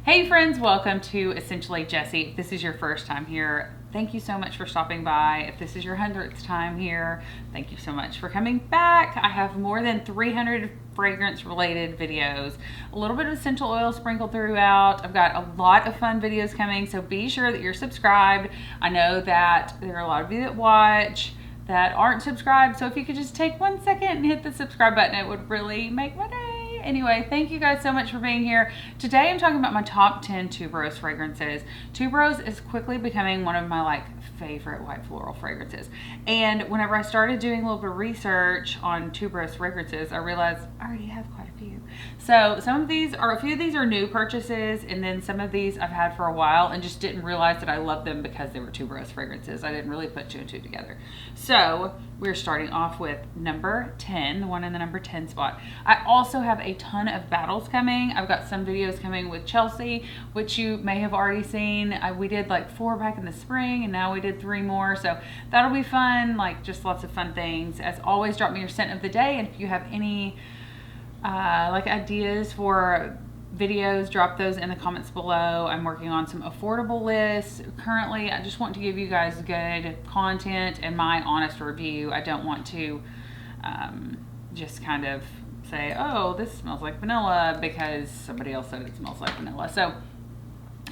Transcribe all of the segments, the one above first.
Hey friends, welcome to Essentially Jessi. If this is your first time here, thank you so much for stopping by. If this is your 100th time here, thank you so much for coming back. I have more than 300 fragrance related videos, a little bit of essential oil sprinkled throughout. I've got a lot of fun videos coming, so be sure that you're subscribed. I know that there are a lot of you that watch that aren't subscribed, so if you could just take 1 second and hit the subscribe button, it would really make my day. Anyway, thank you guys so much for being here. Today I'm talking about my top 10 tuberose fragrances. Tuberose is quickly becoming one of my favorite white floral fragrances. And whenever I started doing a little bit of research on tuberose fragrances, I realized I already have quite a few. So a few of these are new purchases, and then some of these I've had for a while and just didn't realize that I loved them because they were tuberose fragrances. I didn't really put two and two together. So we're starting off with number 10, the one in the number 10 spot. I also have a ton of battles coming. I've got some videos coming with Chelsea, which you may have already seen. We did 4 back in the spring, and now we did 3 more. So that'll be fun, just lots of fun things. As always, drop me your scent of the day, and if you have any ideas for videos, drop those in the comments below. I'm working on some affordable lists currently. I just want to give you guys good content and my honest review. I don't want to just kind of say, oh, this smells like vanilla because somebody else said it smells like vanilla. So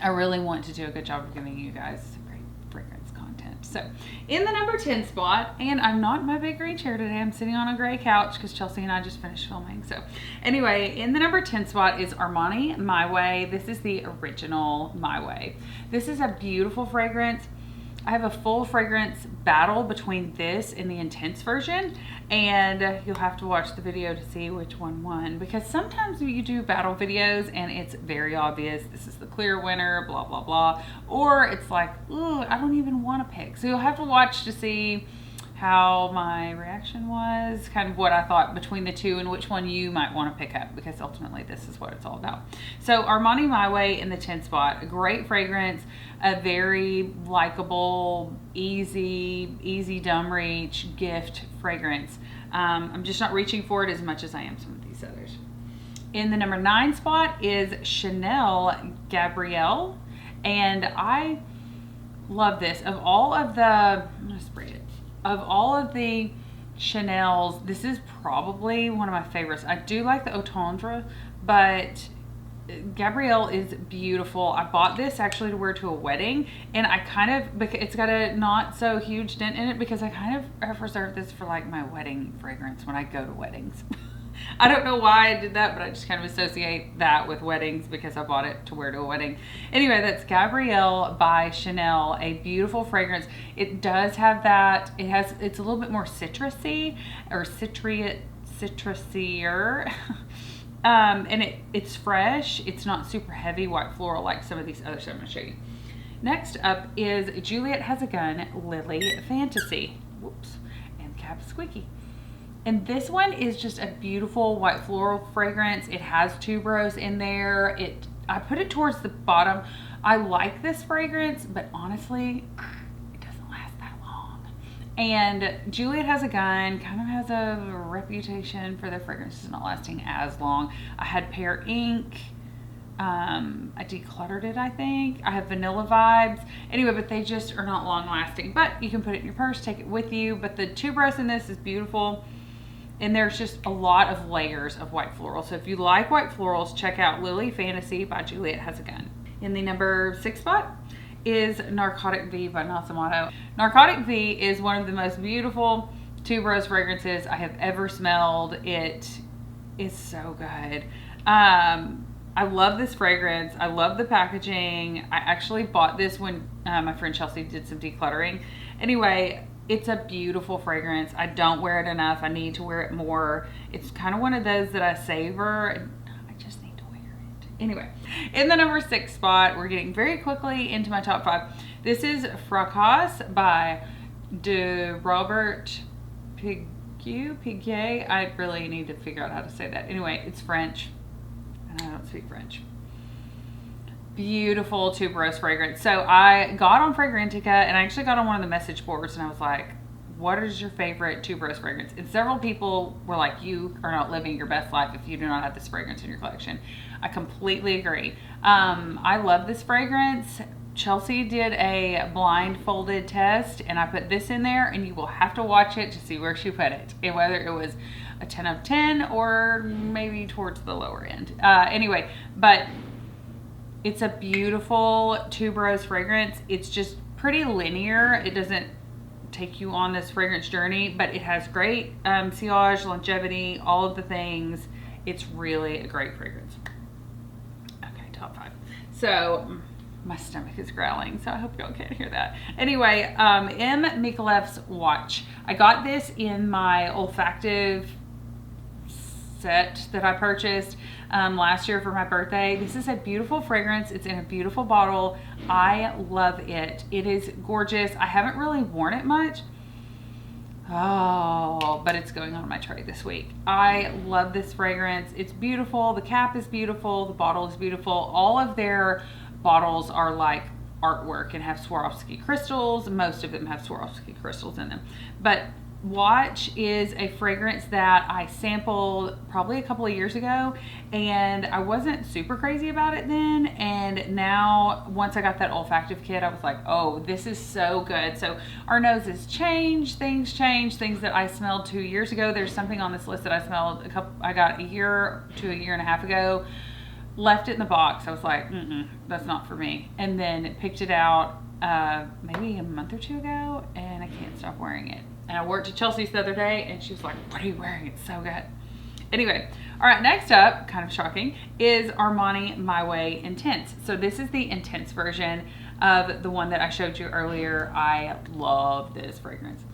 I really want to do a good job of giving you guys great fragrance content. So in the number 10 spot, and I'm not in my big green chair today, I'm sitting on a gray couch because Chelsea and I just finished filming. So anyway, in the number 10 spot is Armani My Way. This is the original My Way. This is a beautiful fragrance. I have a full fragrance battle between this and the Intense version, and you'll have to watch the video to see which one won, because sometimes you do battle videos and it's very obvious this is the clear winner, blah blah blah, or it's like, ooh, I don't even want to pick. So you'll have to watch to see how my reaction was, kind of what I thought between the two and which one you might want to pick up, because ultimately this is what it's all about. So Armani My Way in the 10th spot, a great fragrance, a very likable, easy dumb reach gift fragrance. I'm just not reaching for it as much as I am some of these others. In the number 9 spot is Chanel Gabrielle, and I love this. Of all of the, I'm gonna spray it. Of all of the Chanels, this is probably one of my favorites. I do like the Otendre, but Gabrielle is beautiful. I bought this actually to wear to a wedding, and it's got a not so huge dent in it because I kind of have reserved this for my wedding fragrance when I go to weddings. I don't know why I did that, but I just kind of associate that with weddings because I bought it to wear to a wedding. Anyway, that's Gabrielle by Chanel, a beautiful fragrance. It does have that, it's a little bit more citrusy or citrier. And it's fresh. It's not super heavy white floral like some of these others I'm going to show you. Next up is Juliet Has a Gun Lily Fantasy. Whoops. And cap squeaky. And this one is just a beautiful white floral fragrance. It has tuberose in there. I put it towards the bottom. I like this fragrance, but honestly, it doesn't last that long. And Juliet Has a Gun kind of has a reputation for their fragrances not lasting as long. I had Pear Ink. I decluttered it, I think. I have vanilla vibes. Anyway, but they just are not long lasting. But you can put it in your purse, take it with you. But the tuberose in this is beautiful. And there's just a lot of layers of white floral. So if you like white florals, check out Lily Fantasy by Juliet Has a Gun. In the number 6 spot is Narcotic V by Nasomato. Narcotic V is one of the most beautiful tuberose fragrances I have ever smelled. It is so good. I love this fragrance. I love the packaging. I actually bought this when my friend Chelsea did some decluttering. Anyway, it's a beautiful fragrance. I don't wear it enough. I need to wear it more. It's kind of one of those that I savor, and I just need to wear it. Anyway, in the number 6 spot, we're getting very quickly into my top 5. This is Fragrances by de Robert Piguet. I really need to figure out how to say that. Anyway, it's French, and I don't speak French. Beautiful tuberose fragrance. So I got on Fragrantica, and I actually got on one of the message boards, and I was like, what is your favorite tuberose fragrance? And several people were like, you are not living your best life if you do not have this fragrance in your collection. I completely agree. I love this fragrance. Chelsea did a blindfolded test, and I put this in there, and you will have to watch it to see where she put it, and whether it was a 10 of 10 or maybe towards the lower end. Anyway, but it's a beautiful tuberose fragrance. It's just pretty linear. It doesn't take you on this fragrance journey, but it has great sillage, longevity, all of the things. It's really a great fragrance. Okay, top 5. So my stomach is growling, so I hope y'all can't hear that. Anyway, M. Mikalev's Watch. I got this in my olfactive set that I purchased last year for my birthday. This is a beautiful fragrance. It's in a beautiful bottle. I love it. It is gorgeous. I haven't really worn it much. Oh, but it's going on my tray this week. I love this fragrance. It's beautiful. The cap is beautiful. The bottle is beautiful. All of their bottles are like artwork and have Swarovski crystals. Most of them have Swarovski crystals in them. But Watch is a fragrance that I sampled probably a couple of years ago, and I wasn't super crazy about it then, and now once I got that olfactive kit, I was like, oh, this is so good. So our noses change, things that I smelled 2 years ago. There's something on this list that I smelled I got a year to a year and a half ago, left it in the box. I was like, that's not for me, and then picked it out maybe a month or 2 ago, and I can't stop wearing it. And I wore it to Chelsea's the other day, and she was like, what are you wearing? It's so good. Anyway, all right, next up, kind of shocking, is Armani My Way Intense. So this is the intense version of the one that I showed you earlier. I love this fragrance.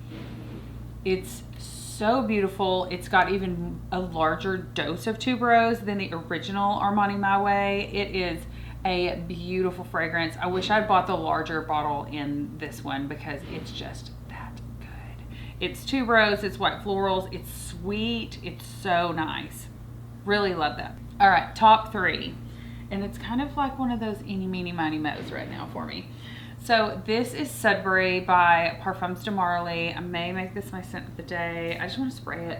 It's so beautiful. It's got even a larger dose of tuberose than the original Armani My Way. It is a beautiful fragrance. I wish I'd bought the larger bottle in this one because it's just it's tuberose, it's white florals, it's sweet, it's so nice. Really love that. All right, top 3. And it's kind of like one of those eeny, meeny, miny, mo's right now for me. So this is Sudbury by Parfums de Marley. I may make this my scent of the day. I just want to spray it.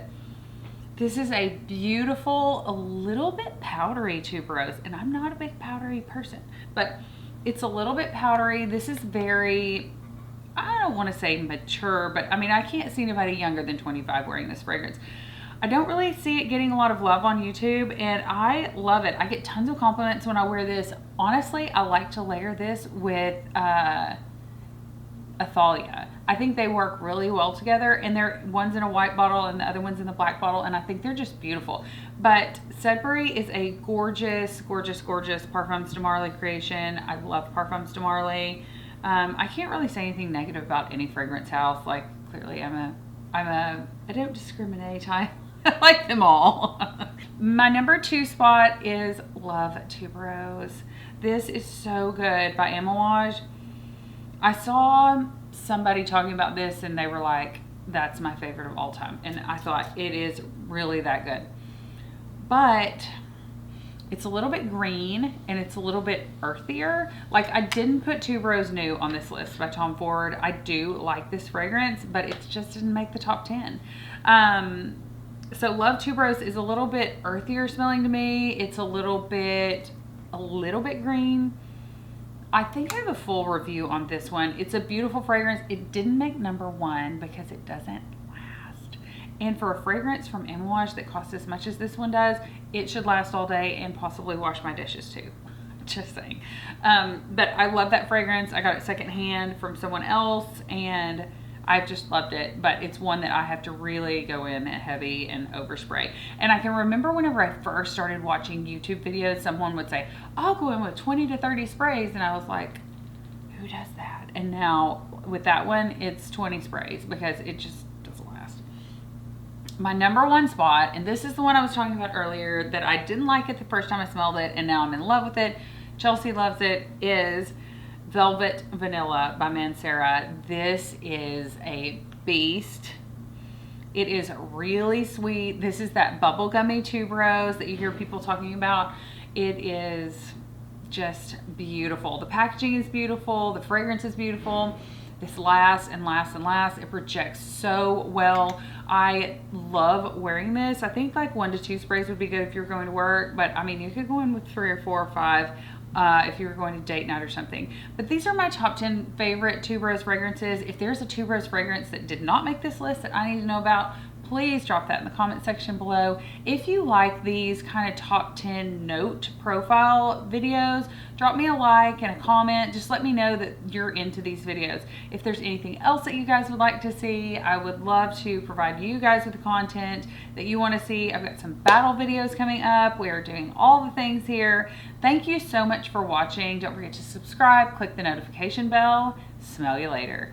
This is a beautiful, a little bit powdery tuberose. And I'm not a big powdery person, but it's a little bit powdery. This is very, I don't want to say mature, but I mean, I can't see anybody younger than 25 wearing this fragrance. I don't really see it getting a lot of love on YouTube, and I love it. I get tons of compliments when I wear this. Honestly, I like to layer this with Athalia. I think they work really well together, and one's in a white bottle and the other one's in the black bottle, and I think they're just beautiful. But Sudbury is a gorgeous, gorgeous, gorgeous Parfums de Marley creation. I love Parfums de Marley. I can't really say anything negative about any fragrance house. Like, clearly I don't discriminate. I like them all. My number 2 spot is Love Tuberose. This is so good by Amouage. I saw somebody talking about this and they were like, that's my favorite of all time. And I thought it is really that good. But it's a little bit green and it's a little bit earthier. Like, I didn't put Tuberose New on this list by Tom Ford. I do like this fragrance, but it just didn't make the top 10. So Love Tuberose is a little bit earthier smelling to me. It's a little bit green. I think I have a full review on this one. It's a beautiful fragrance. It didn't make number 1 because it doesn't last. And for a fragrance from Amouage that costs as much as this one does, it should last all day and possibly wash my dishes too. Just saying. But I love that fragrance. I got it secondhand from someone else and I've just loved it. But it's one that I have to really go in heavy and overspray. And I can remember whenever I first started watching YouTube videos, someone would say, I'll go in with 20 to 30 sprays. And I was like, who does that? And now with that one, it's 20 sprays because it just doesn't last. My number 1 spot, and this is the one I was talking about earlier that I didn't like it the first time I smelled it and now I'm in love with it. Chelsea loves it, is Velvet Vanilla by Mancera. This is a beast. It is really sweet. This is that bubblegummy tuberose that you hear people talking about. It is just beautiful. The packaging is beautiful. The fragrance is beautiful. This lasts and lasts and lasts. It projects so well. I love wearing this. I think like 1 to 2 sprays would be good if you're going to work, but I mean, you could go in with 3 or 4 or 5 if you were going to date night or something. But these are my top 10 favorite tuberose fragrances. If there's a tuberose fragrance that did not make this list that I need to know about, please drop that in the comment section below. If you like these kind of top 10 note profile videos, drop me a like and a comment. Just let me know that you're into these videos. If there's anything else that you guys would like to see, I would love to provide you guys with the content that you want to see. I've got some battle videos coming up. We are doing all the things here. Thank you so much for watching. Don't forget to subscribe, click the notification bell. Smell you later.